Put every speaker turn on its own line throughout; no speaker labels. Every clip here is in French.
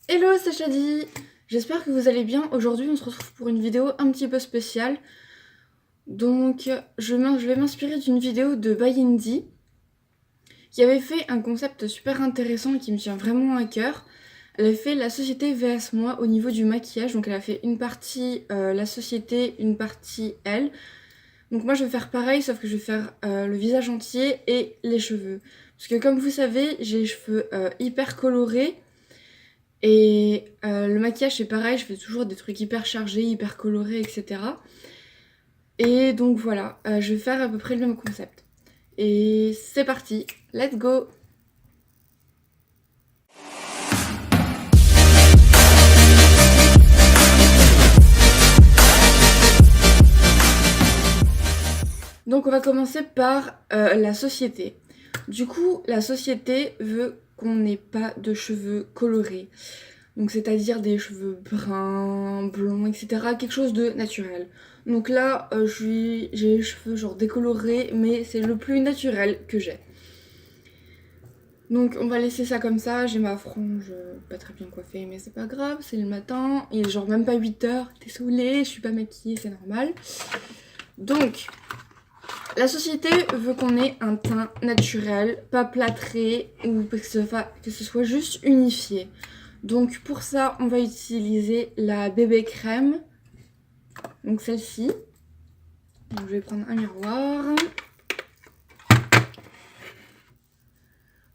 Hello, c'est Shadi. J'espère que vous allez bien. Aujourd'hui, on se retrouve pour une vidéo un petit peu spéciale. Donc, je vais m'inspirer d'une vidéo de Bayindi qui avait fait un concept super intéressant et qui me tient vraiment à cœur. Elle a fait la société vs moi au niveau du maquillage. Donc, elle a fait une partie la société, une partie elle. Donc, moi, je vais faire pareil, sauf que je vais faire le visage entier et les cheveux. Parce que, comme vous savez, j'ai les cheveux hyper colorés. Et le maquillage c'est pareil, je fais toujours des trucs hyper chargés, hyper colorés, etc. Et donc voilà, je vais faire à peu près le même concept. Et c'est parti, let's go! Donc on va commencer par la société. Du coup, la société veut qu'on n'ait pas de cheveux colorés. Donc c'est-à-dire des cheveux bruns, blonds, etc. Quelque chose de naturel. Donc là, j'ai les cheveux genre décolorés, mais c'est le plus naturel que j'ai. Donc on va laisser ça comme ça, j'ai ma frange pas très bien coiffée, mais c'est pas grave, c'est le matin, il est genre même pas 8h, t'es saoulée, je suis pas maquillée, c'est normal. Donc, la société veut qu'on ait un teint naturel, pas plâtré, ou que ce soit juste unifié. Donc pour ça, on va utiliser la bébé crème. Donc celle-ci. Donc je vais prendre un miroir.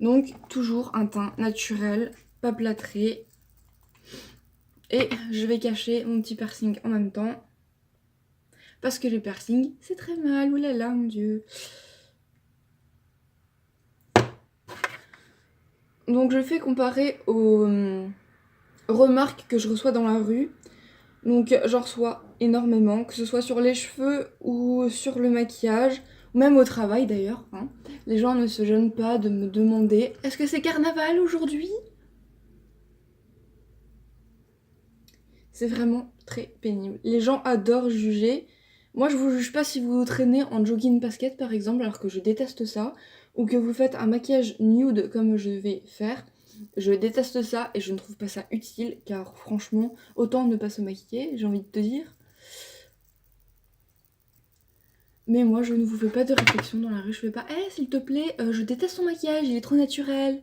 Donc toujours un teint naturel, pas plâtré. Et je vais cacher mon petit piercing en même temps. Parce que le piercing, c'est très mal. Oulala, mon Dieu. Donc je fais comparer aux remarques que je reçois dans la rue. Donc j'en reçois énormément, que ce soit sur les cheveux ou sur le maquillage, ou même au travail d'ailleurs. Hein. Les gens ne se gênent pas de me demander « Est-ce que c'est carnaval aujourd'hui ?» C'est vraiment très pénible. Les gens adorent juger. Moi je vous juge pas si vous traînez en jogging basket par exemple, alors que je déteste ça, ou que vous faites un maquillage nude comme je vais faire. Je déteste ça et je ne trouve pas ça utile, car franchement, autant ne pas se maquiller, j'ai envie de te dire. Mais moi, je ne vous fais pas de réflexion dans la rue. Je fais pas « s'il te plaît, je déteste ton maquillage, il est trop naturel. »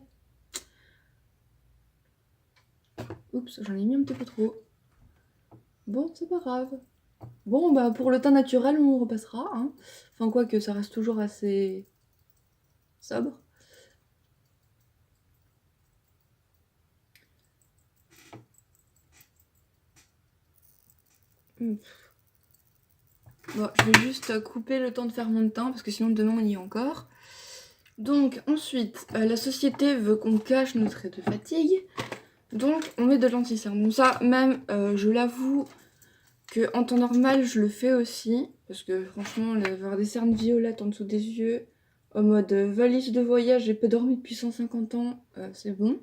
Oups, j'en ai mis un petit peu trop. Bon, c'est pas grave. Bon, bah pour le teint naturel, on repassera. Hein. Enfin, quoi que ça reste toujours assez sobre. Bon, je vais juste couper le temps de faire mon teint parce que sinon demain on y est encore. Donc ensuite, la société veut qu'on cache nos traits de fatigue. Donc on met de l'anti-cerne. Bon ça, même, je l'avoue que en temps normal, je le fais aussi. Parce que franchement, avoir des cernes violettes en dessous des yeux, en mode valise de voyage, j'ai pas dormi depuis 150 ans, c'est bon.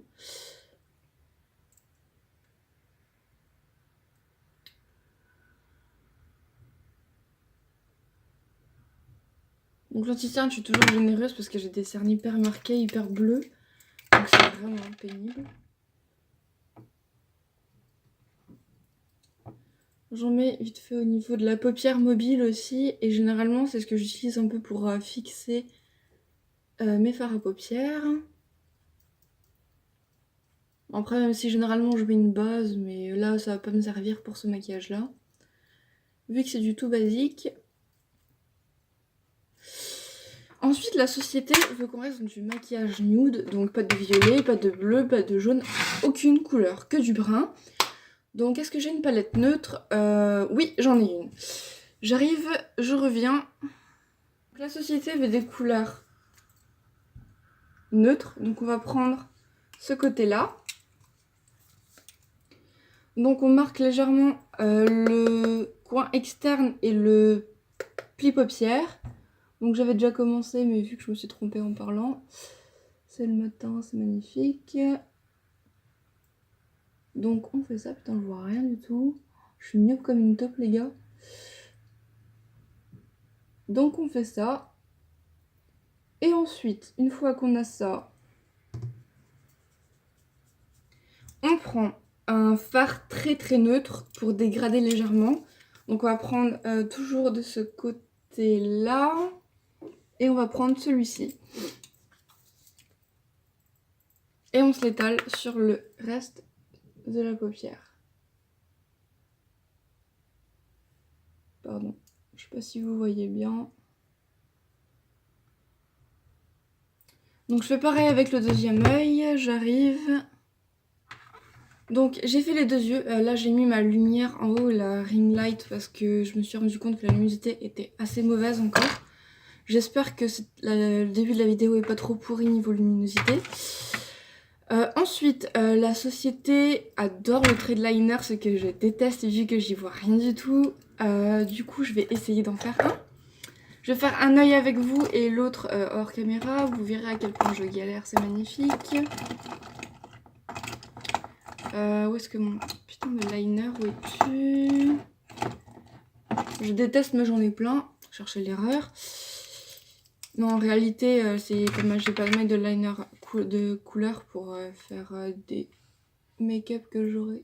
Donc l'anti-cerne, je suis toujours généreuse parce que j'ai des cernes hyper marquées, hyper bleues. Donc c'est vraiment pénible. J'en mets vite fait au niveau de la paupière mobile aussi. Et généralement, c'est ce que j'utilise un peu pour fixer mes fards à paupières. Après, même si généralement je mets une base, mais là, ça va pas me servir pour ce maquillage-là. Vu que c'est du tout basique. Ensuite, la société veut qu'on reste dans du maquillage nude. Donc pas de violet, pas de bleu, pas de jaune, aucune couleur, que du brun. Donc est-ce que j'ai une palette neutre? Oui, j'en ai une. J'arrive, je reviens. La société veut des couleurs neutres. Donc on va prendre ce côté-là. Donc on marque légèrement le coin externe et le pli paupière. Donc j'avais déjà commencé, mais vu que je me suis trompée en parlant, c'est le matin, c'est magnifique. Donc on fait ça, putain je vois rien du tout. Je suis myope comme une top les gars. Donc on fait ça. Et ensuite, une fois qu'on a ça, on prend un fard très neutre pour dégrader légèrement. Donc on va prendre toujours de ce côté-là. Et on va prendre celui-ci. Et on se l'étale sur le reste de la paupière. Pardon, je sais pas si vous voyez bien. Donc je fais pareil avec le deuxième œil, j'arrive. Donc j'ai fait les deux yeux, là j'ai mis ma lumière en haut, la ring light, parce que je me suis rendu compte que la luminosité était assez mauvaise encore. J'espère que le début de la vidéo est pas trop pourri niveau luminosité. Ensuite, la société adore le trait de liner, ce que je déteste vu que j'y vois rien du tout. Du coup, je vais essayer d'en faire un. Je vais faire un œil avec vous et l'autre hors caméra. Vous verrez à quel point je galère, c'est magnifique. Où est-ce que mon putain de liner, où es-tu? Je déteste, mais j'en ai plein. Cherchez l'erreur. Non, en réalité, c'est comme j'ai pas mal de liner de couleur pour faire des make-up que j'aurai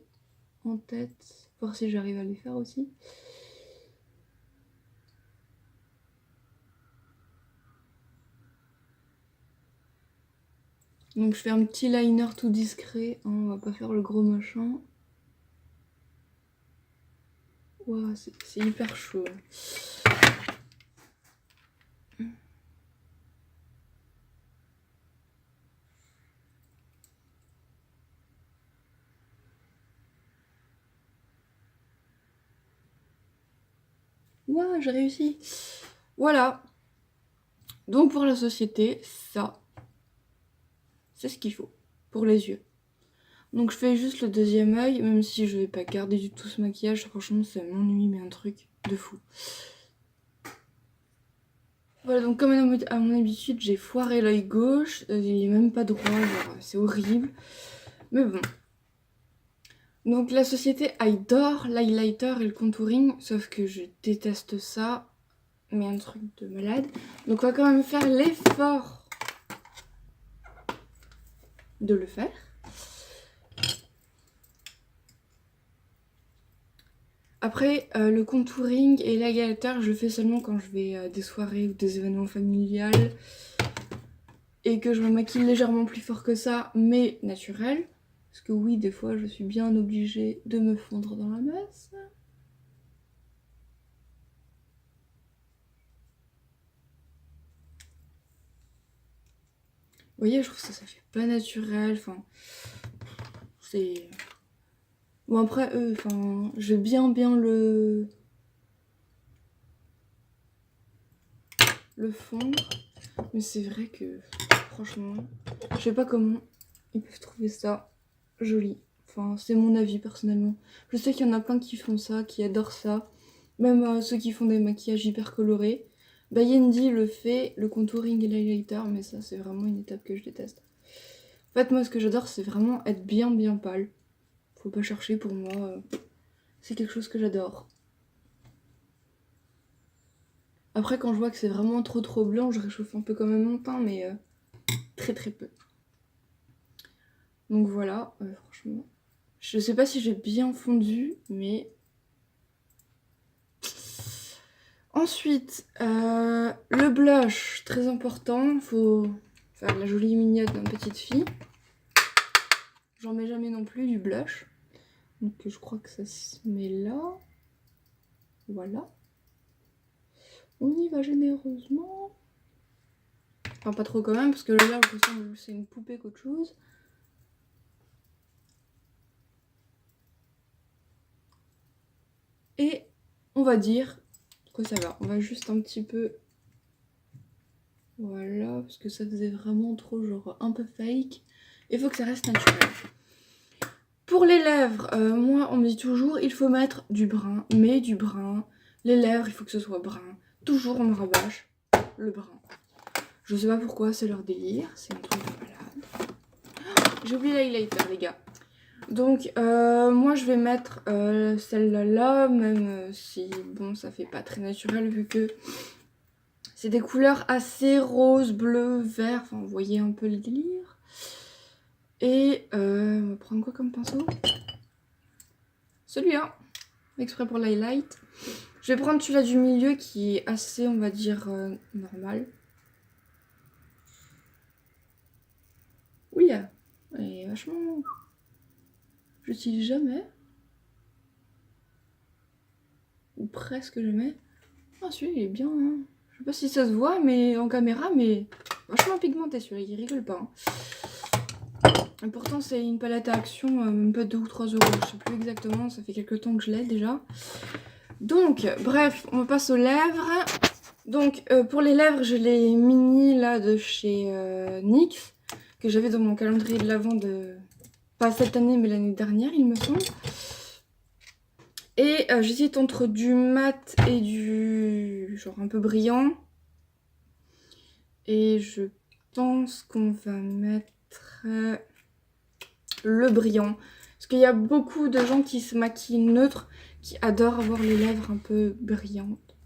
en tête. Voir si j'arrive à les faire aussi. Donc je fais un petit liner tout discret, hein, on va pas faire le gros machin. Wow, c'est hyper chaud. Wow, j'ai réussi. Voilà. Donc pour la société, ça, c'est ce qu'il faut pour les yeux. Donc je fais juste le deuxième œil, même si je vais pas garder du tout ce maquillage, franchement ça m'ennuie, mais un truc de fou. Voilà, donc comme à mon habitude, j'ai foiré l'œil gauche, il est même pas droit, c'est horrible. Mais bon. Donc la société adore l'highlighter et le contouring, sauf que je déteste ça, mais un truc de malade. Donc on va quand même faire l'effort de le faire. Après, le contouring et l'highlighter, je le fais seulement quand je vais à des soirées ou des événements familiales et que je me maquille légèrement plus fort que ça, mais naturel. Parce que oui, des fois, je suis bien obligée de me fondre dans la masse. Vous voyez, je trouve ça fait pas naturel, enfin... C'est... Bon après, enfin, je vais bien le fondre. Mais c'est vrai que, franchement, je sais pas comment ils peuvent trouver ça joli. Enfin, c'est mon avis personnellement. Je sais qu'il y en a plein qui font ça, qui adorent ça. Même ceux qui font des maquillages hyper colorés. Bah, Yendi le fait, le contouring et l'highlighter, mais ça c'est vraiment une étape que je déteste. En fait, moi ce que j'adore c'est vraiment être bien pâle. Faut pas chercher pour moi, c'est quelque chose que j'adore. Après quand je vois que c'est vraiment trop blanc, je réchauffe un peu quand même mon teint, mais très peu. Donc voilà, franchement. Je sais pas si j'ai bien fondu, mais... Ensuite, le blush, très important. Faut faire la jolie mignonne d'une petite fille. J'en mets jamais non plus du blush. Donc je crois que ça se met là. Voilà. On y va généreusement. Enfin pas trop quand même, parce que là je sens que c'est une poupée qu'autre chose. Et on va dire que ça va. On va juste un petit peu... Voilà, parce que ça faisait vraiment trop genre un peu fake. Il faut que ça reste naturel. Pour les lèvres, moi on me dit toujours il faut mettre du brun, mais du brun. Les lèvres, il faut que ce soit brun. Toujours on me rabâche le brun. Je sais pas pourquoi, c'est leur délire, c'est un truc de malade. J'ai oublié l'highlighter les gars. Donc moi je vais mettre celle-là, même si bon ça fait pas très naturel vu que c'est des couleurs assez rose, bleu, vert, enfin vous voyez un peu le délire. Et on va prendre quoi comme pinceau? celui-là, exprès pour l'highlight. Je vais prendre celui-là du milieu qui est assez, on va dire, normal. Oui, il est vachement... J'utilise jamais. Ou presque jamais. Ah, celui-là, il est bien, hein. Je sais pas si ça se voit mais en caméra, mais vachement pigmenté celui-là, il rigole pas. Hein. Et pourtant, c'est une palette à action, même pas 2 ou 3 euros, je sais plus exactement, ça fait quelques temps que je l'ai déjà. Donc, bref, on passe aux lèvres. Donc, pour les lèvres, j'ai les mini là de chez NYX, que j'avais dans mon calendrier de l'avant de... pas cette année, mais l'année dernière, il me semble. Et j'hésite entre du mat et du genre un peu brillant. Et je pense qu'on va mettre le brillant. Parce qu'il y a beaucoup de gens qui se maquillent neutre, qui adorent avoir les lèvres un peu brillantes.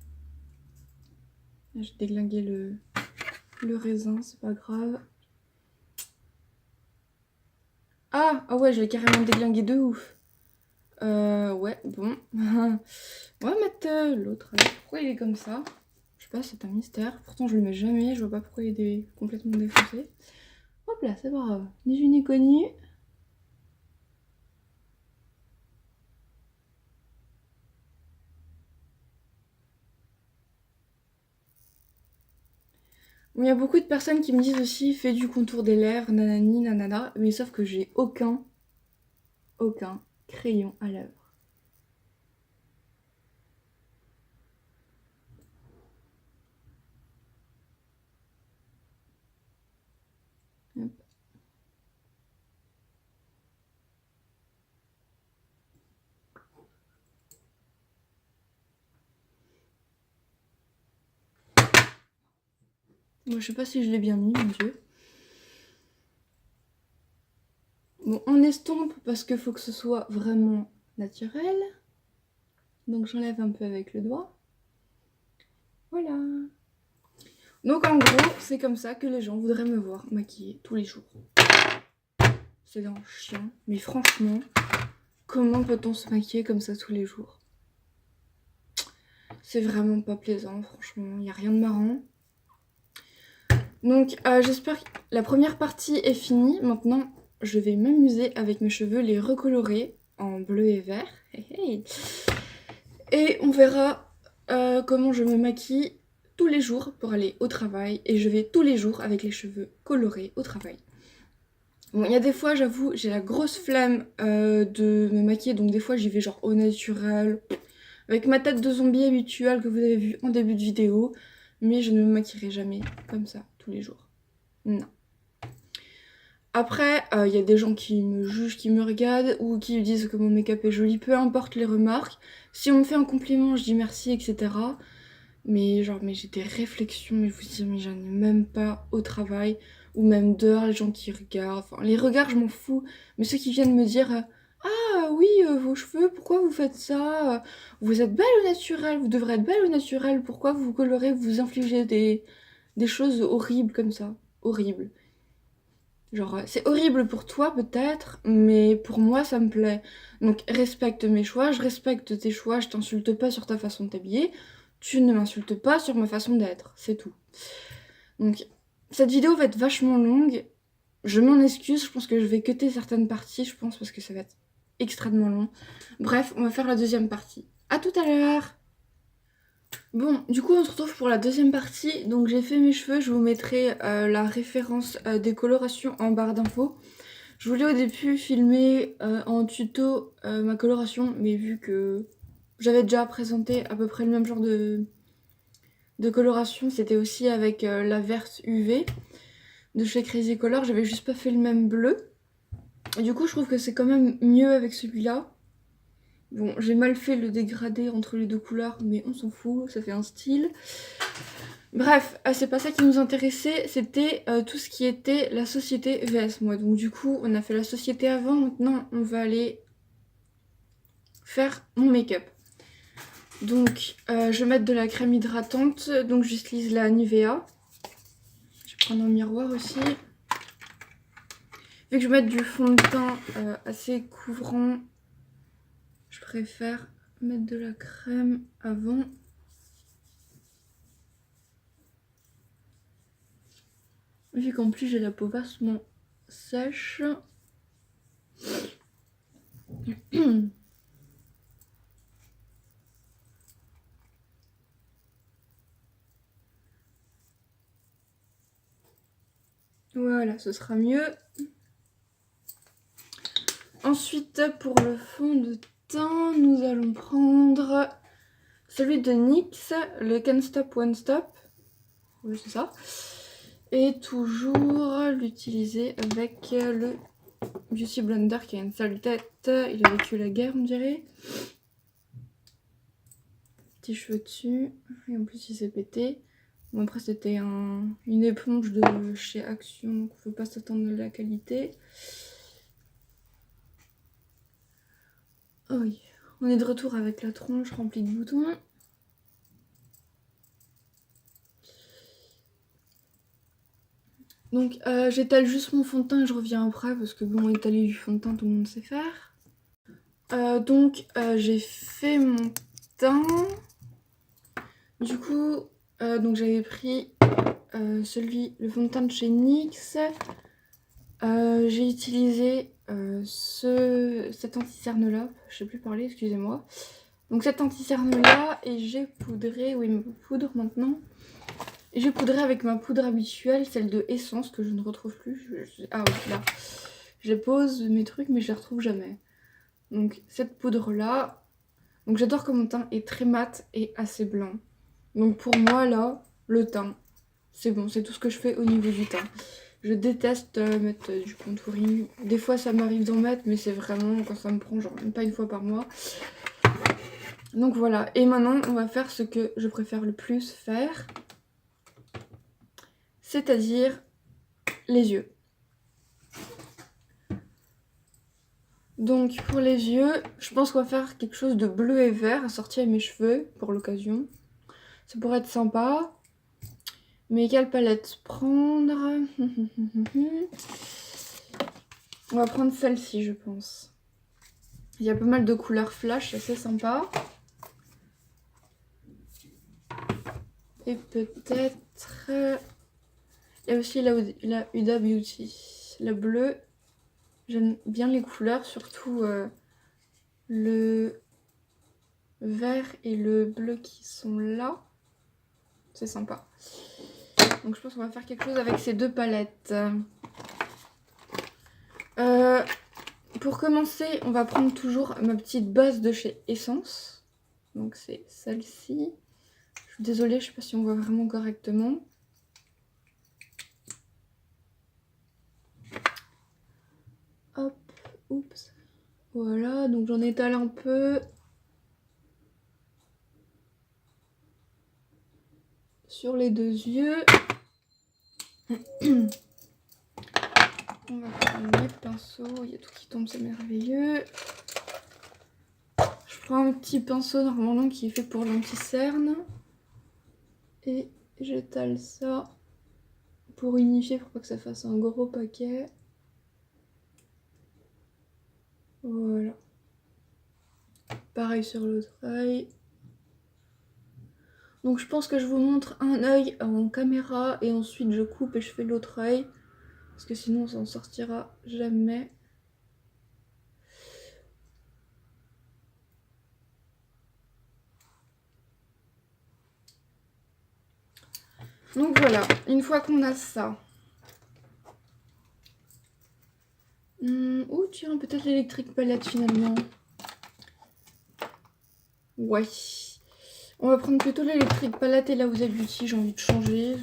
J'ai déglingué le raisin, c'est pas grave. Ah ouais, je l'ai carrément déglingué de ouf. Ouais, bon. On va mettre l'autre. Pourquoi il est comme ça? Je sais pas, c'est un mystère. Pourtant, je le mets jamais. Je vois pas pourquoi il est complètement défoncé. Hop là, c'est pas grave. Ni vu ni connu. Il y a beaucoup de personnes qui me disent aussi fais du contour des lèvres, nanani, nanana. Mais sauf que j'ai aucun crayon à lèvres. Hop. Moi, je sais pas si je l'ai bien mis, mon dieu. Bon, on estompe parce qu'il faut que ce soit vraiment naturel. Donc j'enlève un peu avec le doigt. Voilà. Donc en gros, c'est comme ça que les gens voudraient me voir maquillée tous les jours. C'est dans chiant, mais franchement, comment peut-on se maquiller comme ça tous les jours? C'est vraiment pas plaisant, franchement, il n'y a rien de marrant. Donc j'espère que la première partie est finie. Maintenant, je vais m'amuser avec mes cheveux, les recolorer en bleu et vert. Et on verra comment je me maquille tous les jours pour aller au travail. Et je vais tous les jours avec les cheveux colorés au travail. Bon, il y a des fois, j'avoue, j'ai la grosse flemme de me maquiller. Donc des fois, j'y vais genre au naturel. Avec ma tête de zombie habituelle que vous avez vue en début de vidéo. Mais je ne me maquillerai jamais comme ça tous les jours. Non. Après, il y a des gens qui me jugent, qui me regardent ou qui me disent que mon make-up est joli, peu importe les remarques. Si on me fait un compliment, je dis merci, etc. Mais genre, mais j'ai des réflexions, mais je vous dis, mais j'en ai même pas au travail ou même dehors, les gens qui regardent. Enfin, les regards, je m'en fous. Mais ceux qui viennent me dire, ah oui, vos cheveux, pourquoi vous faites ça? Vous êtes belle au naturel, vous devrez être belle au naturel. Pourquoi vous colorez, vous infligez des choses horribles comme ça? Horribles. Genre, c'est horrible pour toi peut-être, mais pour moi ça me plaît. Donc respecte mes choix, je respecte tes choix, je t'insulte pas sur ta façon de t'habiller, tu ne m'insultes pas sur ma façon d'être, c'est tout. Donc cette vidéo va être vachement longue, je m'en excuse, je pense que je vais cutter certaines parties, je pense, parce que ça va être extrêmement long. Bref, on va faire la deuxième partie. À tout à l'heure! Bon, du coup on se retrouve pour la deuxième partie. Donc j'ai fait mes cheveux, je vous mettrai la référence des colorations en barre d'infos. Je voulais au début filmer en tuto ma coloration, mais vu que j'avais déjà présenté à peu près le même genre de coloration, c'était aussi avec la verte UV de chez Crazy Color, j'avais juste pas fait le même bleu. Et du coup je trouve que c'est quand même mieux avec celui-là. Bon, j'ai mal fait le dégradé entre les deux couleurs, mais on s'en fout, ça fait un style. Bref, c'est pas ça qui nous intéressait, c'était tout ce qui était la société vs moi. Donc du coup, on a fait la société avant, maintenant on va aller faire mon make-up. Donc, je vais mettre de la crème hydratante, donc j'utilise la Nivea. Je vais prendre un miroir aussi. Vu que je vais mettre du fond de teint assez couvrant, je préfère mettre de la crème avant. Vu qu'en plus j'ai la peau vachement sèche. Voilà, ce sera mieux. Ensuite, pour le fond de teint, nous allons prendre celui de NYX, le Can't Stop One Stop. Oui, c'est ça. Et toujours l'utiliser avec le Beauty Blender qui a une sale tête. Il a vécu la guerre, on dirait. Petits cheveux dessus. Et en plus, il s'est pété. Bon, après, c'était une éponge de chez Action, donc il ne faut pas s'attendre à la qualité. Oh oui, on est de retour avec la tronche remplie de boutons. Donc j'étale juste mon fond de teint et je reviens après parce que bon, étaler du fond de teint, tout le monde sait faire. Donc j'ai fait mon teint. Du coup, donc j'avais pris le fond de teint de chez NYX. J'ai utilisé cet anti-cerne là, je sais plus parler, excusez-moi. Donc cet anti-cerne là et j'ai poudré, oui ma poudre maintenant. Et j'ai poudré avec ma poudre habituelle, celle de Essence que je ne retrouve plus. Ah oui, là. Je pose mes trucs mais je les retrouve jamais. Donc cette poudre là. Donc j'adore que mon teint est très mat et assez blanc. Donc pour moi là, le teint, c'est bon, c'est tout ce que je fais au niveau du teint. Je déteste mettre du contouring. Des fois ça m'arrive d'en mettre mais c'est vraiment quand ça me prend genre même pas une fois par mois. Donc voilà, et maintenant on va faire ce que je préfère le plus faire. C'est-à-dire les yeux. Donc pour les yeux, je pense qu'on va faire quelque chose de bleu et vert assorti à mes cheveux pour l'occasion. Ça pourrait être sympa. Mais quelle palette prendre? On va prendre celle-ci, je pense. Il y a pas mal de couleurs flash, c'est assez sympa. Et peut-être... Il y a aussi la Huda Beauty. La bleue. J'aime bien les couleurs, surtout le vert et le bleu qui sont là. C'est sympa. Donc je pense qu'on va faire quelque chose avec ces deux palettes. Pour commencer, on va prendre toujours ma petite base de chez Essence. Donc c'est celle-ci. Je suis désolée, je sais pas si on voit vraiment correctement. Hop, oups. Voilà, donc j'en étale un peu. Sur les deux yeux. On va prendre mes pinceaux. Il y a tout qui tombe, c'est merveilleux. Je prends un petit pinceau normalement qui est fait pour l'anti-cerne. Et j'étale ça pour unifier, pour pas que ça fasse un gros paquet. Voilà. Pareil sur l'autre œil. Donc je pense que je vous montre un œil en caméra et ensuite je coupe et je fais l'autre œil. Parce que sinon on s'en sortira jamais. Donc voilà, une fois qu'on a ça. Oh tiens, peut-être l'électrique palette finalement. Ouais. On va prendre plutôt l'électrique palette et là vous avez Beauty, j'ai envie de changer.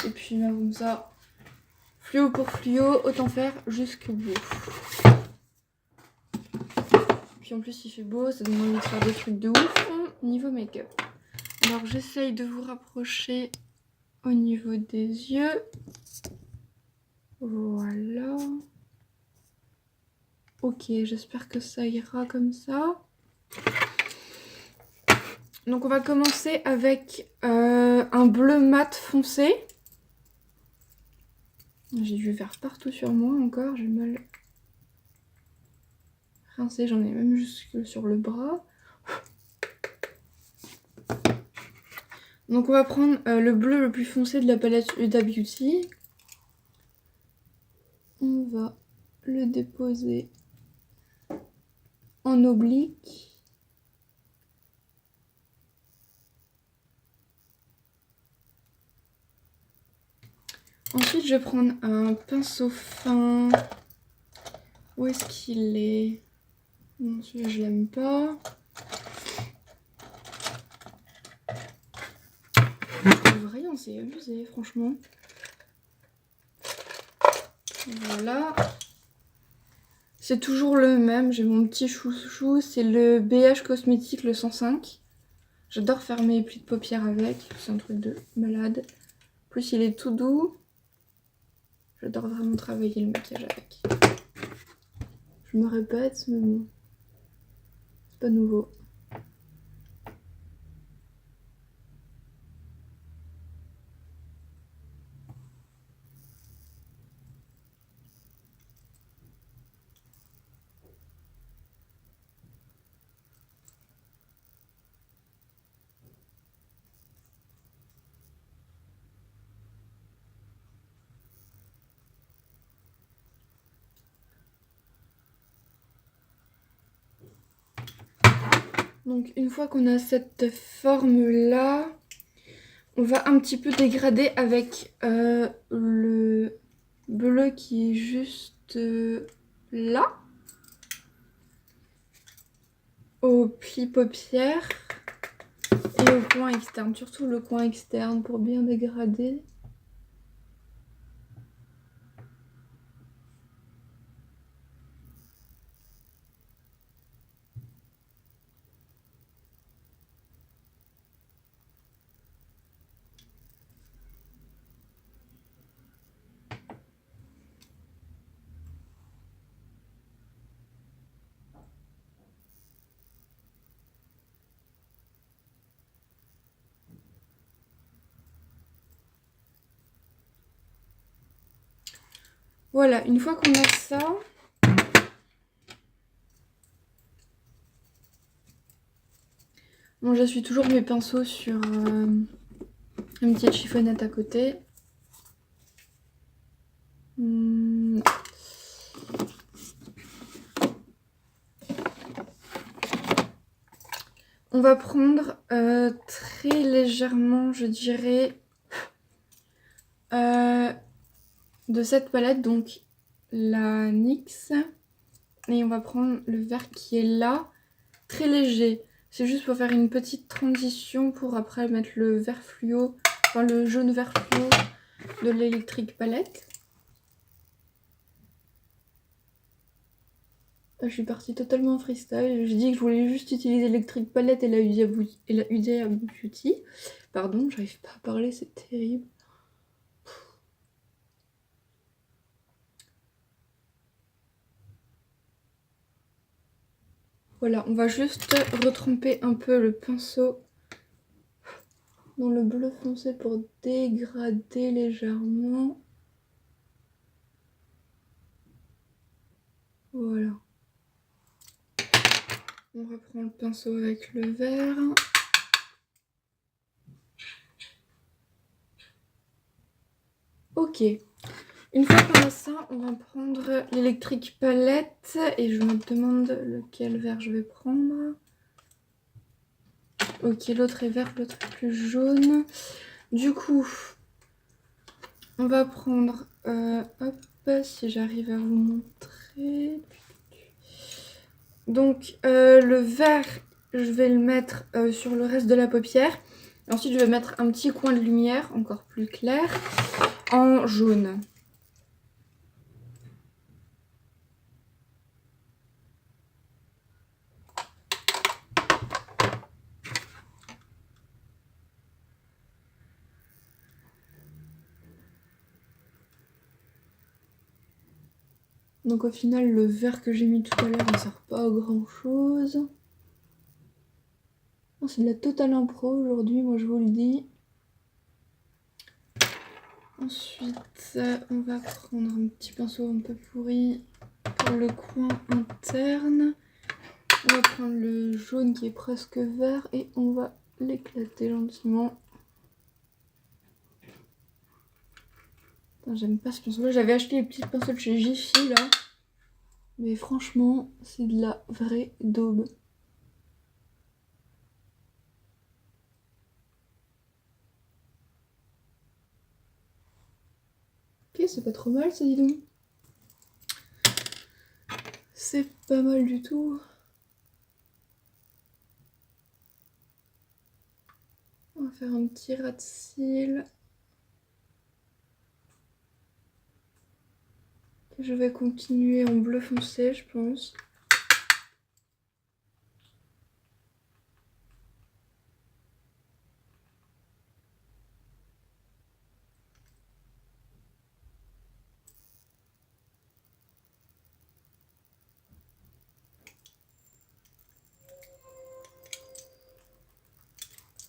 Et puis là comme ça, fluo pour fluo, autant faire jusqu'au bout. Puis en plus il fait beau, ça donne envie de faire des trucs de ouf niveau make-up. Alors j'essaye de vous rapprocher au niveau des yeux. Voilà. Ok, j'espère que ça ira comme ça. Donc on va commencer avec un bleu mat foncé. J'ai du vert partout sur moi encore, j'ai mal pincé, j'en ai même jusque sur le bras. Donc on va prendre le bleu le plus foncé de la palette Huda Beauty. On va le déposer en oblique. Ensuite, je vais prendre un pinceau fin. Où est-ce qu'il est? Non, celui-là, je l'aime pas. Je trouve rien, c'est abusé, franchement. Voilà. C'est toujours le même, j'ai mon petit chouchou, c'est le BH Cosmétique, le 105. J'adore faire mes plis de paupières avec, c'est un truc de malade. En plus, il est tout doux. J'adore vraiment travailler le maquillage avec. Je me répète, mais bon, c'est pas nouveau. Donc une fois qu'on a cette forme-là, on va un petit peu dégrader avec le bleu qui est juste là, au pli paupières et au coin externe, surtout le coin externe pour bien dégrader. Voilà, une fois qu'on a ça, bon, j'essuie toujours mes pinceaux sur une petite chiffonnette à côté. On va prendre très légèrement, je dirais, de cette palette, donc la NYX. Et on va prendre le vert qui est là, très léger. C'est juste pour faire une petite transition pour après mettre le vert fluo, enfin le jaune vert fluo de l'Electric Palette. Je suis partie totalement freestyle. J'ai dit que je voulais juste utiliser Electric Palette et la Huda Beauty. Pardon, j'arrive pas à parler, c'est terrible. Voilà, on va juste retremper un peu le pinceau dans le bleu foncé pour dégrader légèrement. Voilà. On reprend le pinceau avec le vert. Ok. Une fois qu'on a ça, on va prendre l'Electric Palette et je me demande lequel vert je vais prendre. Ok, l'autre est vert, l'autre est plus jaune. Du coup, on va prendre, hop, si j'arrive à vous montrer. Donc, le vert, je vais le mettre sur le reste de la paupière. Ensuite, je vais mettre un petit coin de lumière, encore plus clair, en jaune. Donc au final, le vert que j'ai mis tout à l'heure ne sert pas à grand chose. C'est de la totale impro aujourd'hui, moi je vous le dis. Ensuite, on va prendre un petit pinceau un peu pourri pour le coin interne. On va prendre le jaune qui est presque vert et on va l'éclater gentiment. J'aime pas ce pinceau là, j'avais acheté les petits pinceaux de chez Jiffy là. Mais franchement, c'est de la vraie daube. Ok, c'est pas trop mal ça, dis donc. C'est pas mal du tout. On va faire un petit ras de cils. Je vais continuer en bleu foncé, je pense.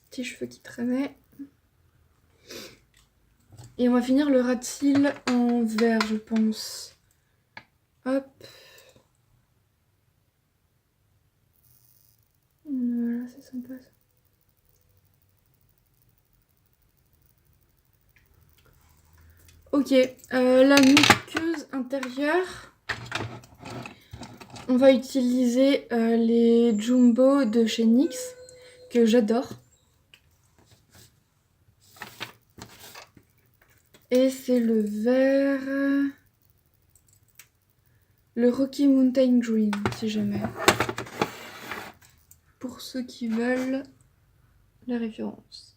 Petits cheveux qui traînaient. Et on va finir le ras de cils en vert, je pense. Hop. Voilà, c'est sympa ça. Ok, la muqueuse intérieure. On va utiliser les Jumbo de chez NYX, que j'adore. Et c'est le vert... Le Rocky Mountain Green, si jamais. Pour ceux qui veulent la référence.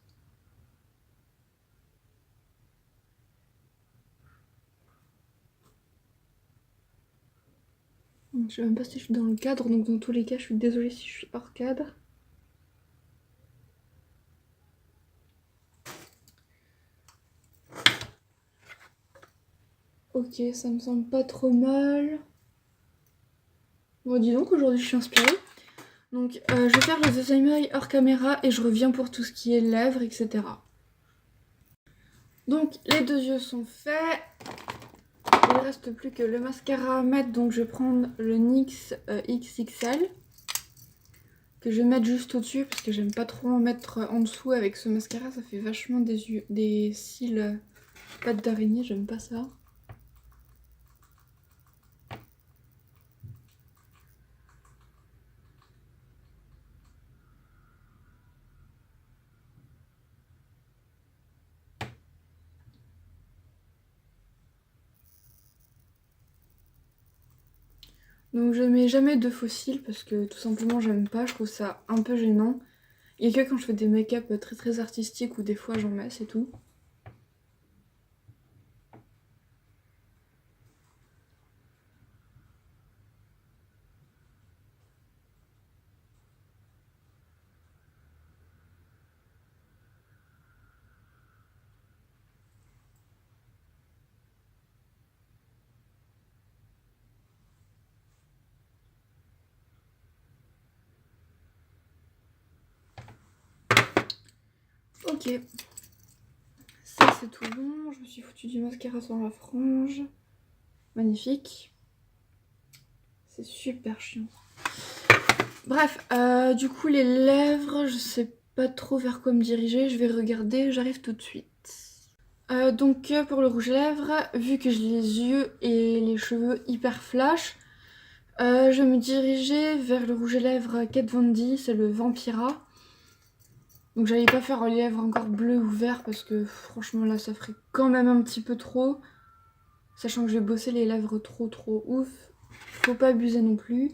Je sais même pas si je suis dans le cadre, donc dans tous les cas, je suis désolée si je suis hors cadre. Ok, ça me semble pas trop mal. Bon, dis donc, aujourd'hui je suis inspirée. Donc, je vais faire le deuxième œil hors caméra et je reviens pour tout ce qui est lèvres, etc. Donc, les deux yeux sont faits. Il ne reste plus que le mascara à mettre, donc je vais prendre le NYX XXL. Que je vais mettre juste au-dessus parce que j'aime pas trop en mettre en dessous avec ce mascara. Ça fait vachement des cils pattes d'araignée, j'aime pas ça. Donc je mets jamais de faux cils parce que tout simplement j'aime pas, je trouve ça un peu gênant. Il y a que quand je fais des make-up très artistiques où des fois j'en mets, c'est tout. Ok, ça c'est tout bon, je me suis foutu du mascara sur la frange. Magnifique. C'est super chiant. Bref, du coup les lèvres, je sais pas trop vers quoi me diriger, je vais regarder, j'arrive tout de suite. Donc pour le rouge à lèvres, vu que j'ai les yeux et les cheveux hyper flash, je vais me diriger vers le rouge à lèvres Kat Von D, c'est le Vampira. Donc j'allais pas faire un lèvres encore bleu ou vert parce que franchement là ça ferait quand même un petit peu trop. Sachant que je vais bosser les lèvres trop ouf. Faut pas abuser non plus.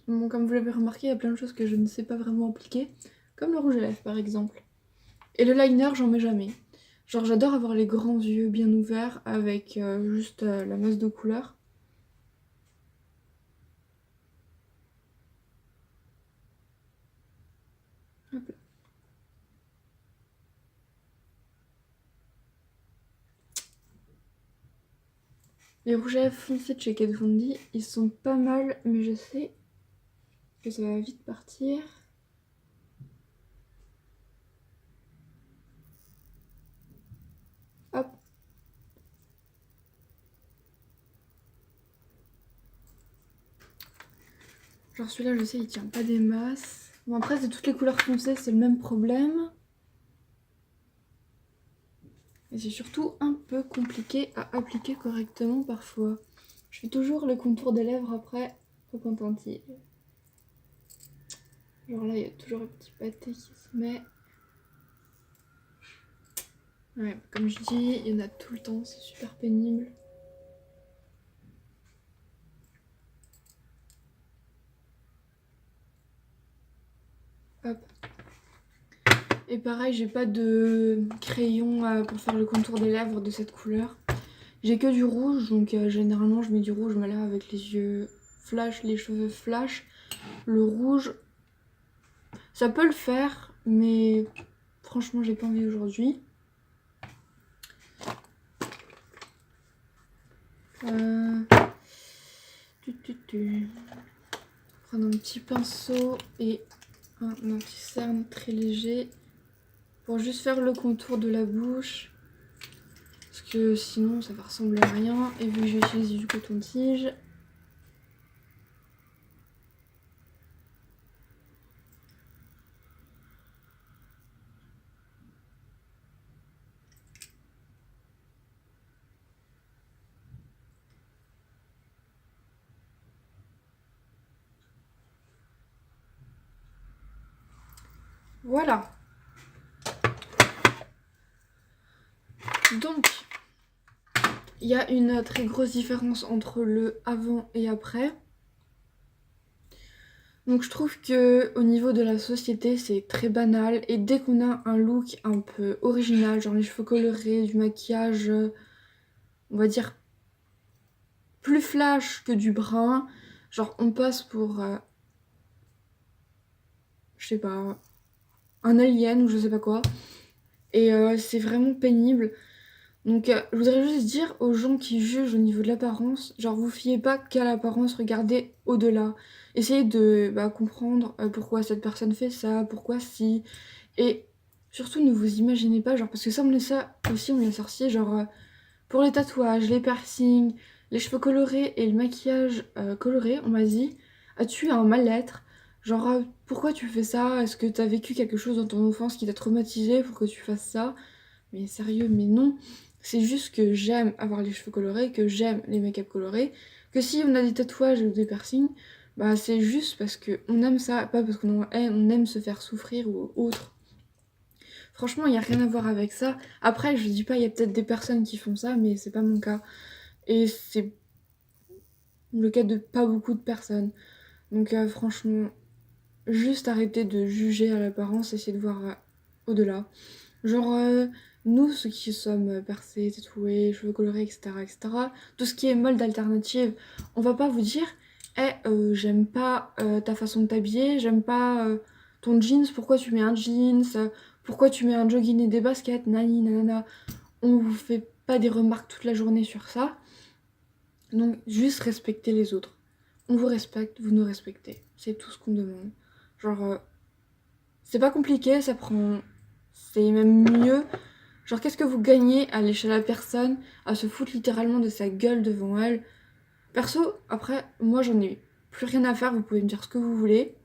Bon, comme vous l'avez remarqué, il y a plein de choses que je ne sais pas vraiment appliquer. Comme le rouge à lèvres par exemple. Et le liner, j'en mets jamais. Genre j'adore avoir les grands yeux bien ouverts avec juste la masse de couleurs. Hop là. Les rouges à lèvres foncés de chez Kat Von D, ils sont pas mal, mais je sais que ça va vite partir. Hop. Genre celui-là, je sais, il tient pas des masses. Bon, après, c'est toutes les couleurs foncées, c'est le même problème. Et c'est surtout un peu compliqué à appliquer correctement parfois. Je fais toujours le contour des lèvres après au pendentif. Genre là, il y a toujours un petit pâté qui se met. Ouais, comme je dis, il y en a tout le temps, c'est super pénible. Hop. Et pareil, j'ai pas de crayon pour faire le contour des lèvres de cette couleur. J'ai que du rouge, donc généralement je mets du rouge, mais là avec les yeux flash, les cheveux flash, le rouge, ça peut le faire, mais franchement j'ai pas envie aujourd'hui. Prendre un petit pinceau et un anti-cerne très léger pour juste faire le contour de la bouche. Parce que sinon ça va ressembler à rien. Et vu que j'ai utilisé du coton-tige, voilà. Donc, il y a une très grosse différence entre le avant et après. Donc je trouve que au niveau de la société, c'est très banal. Et dès qu'on a un look un peu original, genre les cheveux colorés, du maquillage, on va dire plus flash que du brun, genre on passe pour, je sais pas, un alien ou je sais pas quoi. Et c'est vraiment pénible. Donc je voudrais juste dire aux gens qui jugent au niveau de l'apparence, genre vous fiez pas qu'à l'apparence, regardez au-delà. Essayez de comprendre pourquoi cette personne fait ça, pourquoi si. Et surtout ne vous imaginez pas, genre parce que ça on me l'a sorti, genre pour les tatouages, les piercings, les cheveux colorés et le maquillage coloré, on m'a dit, as-tu un mal-être? Genre pourquoi tu fais ça? Est-ce que t'as vécu quelque chose dans ton enfance qui t'a traumatisé pour que tu fasses ça? Mais sérieux, mais non. C'est juste que j'aime avoir les cheveux colorés, que j'aime les make-up colorés, que si on a des tatouages ou des piercings, bah c'est juste parce que on aime ça, pas parce on aime se faire souffrir ou autre. Franchement, il n'y a rien à voir avec ça. Après, je dis pas, il y a peut-être des personnes qui font ça, mais c'est pas mon cas. Et c'est le cas de pas beaucoup de personnes. Donc franchement, juste arrêter de juger à l'apparence, essayer de voir au-delà. Genre, nous, ceux qui sommes percés, tatoués, cheveux colorés, etc., etc., tout ce qui est mode alternative, on va pas vous dire, j'aime pas ta façon de t'habiller, j'aime pas ton jeans, pourquoi tu mets un jeans, pourquoi tu mets un jogging et des baskets, nani, nanana. On vous fait pas des remarques toute la journée sur ça. Donc, juste respectez les autres. On vous respecte, vous nous respectez. C'est tout ce qu'on demande. Genre, c'est pas compliqué, ça prend... C'est même mieux. Genre, qu'est-ce que vous gagnez à aller chez la personne, à se foutre littéralement de sa gueule devant elle? Perso, après, moi j'en ai plus rien à faire, vous pouvez me dire ce que vous voulez.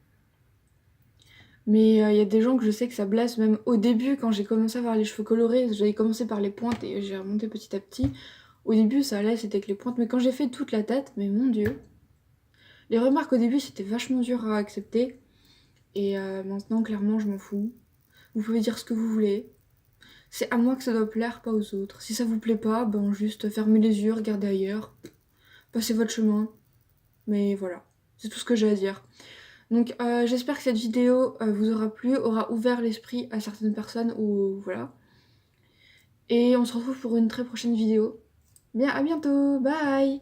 Mais il y a des gens que je sais que ça blesse, même au début, quand j'ai commencé à avoir les cheveux colorés, j'avais commencé par les pointes et j'ai remonté petit à petit. Au début, ça allait, c'était que les pointes, mais quand j'ai fait toute la tête, mais mon dieu. Les remarques au début, c'était vachement dur à accepter. Et maintenant, clairement, je m'en fous. Vous pouvez dire ce que vous voulez. C'est à moi que ça doit plaire, pas aux autres. Si ça vous plaît pas, ben juste fermez les yeux, regardez ailleurs. Passez votre chemin. Mais voilà, c'est tout ce que j'ai à dire. Donc j'espère que cette vidéo vous aura plu, aura ouvert l'esprit à certaines personnes ou voilà. Et on se retrouve pour une très prochaine vidéo. Bien, à bientôt, bye!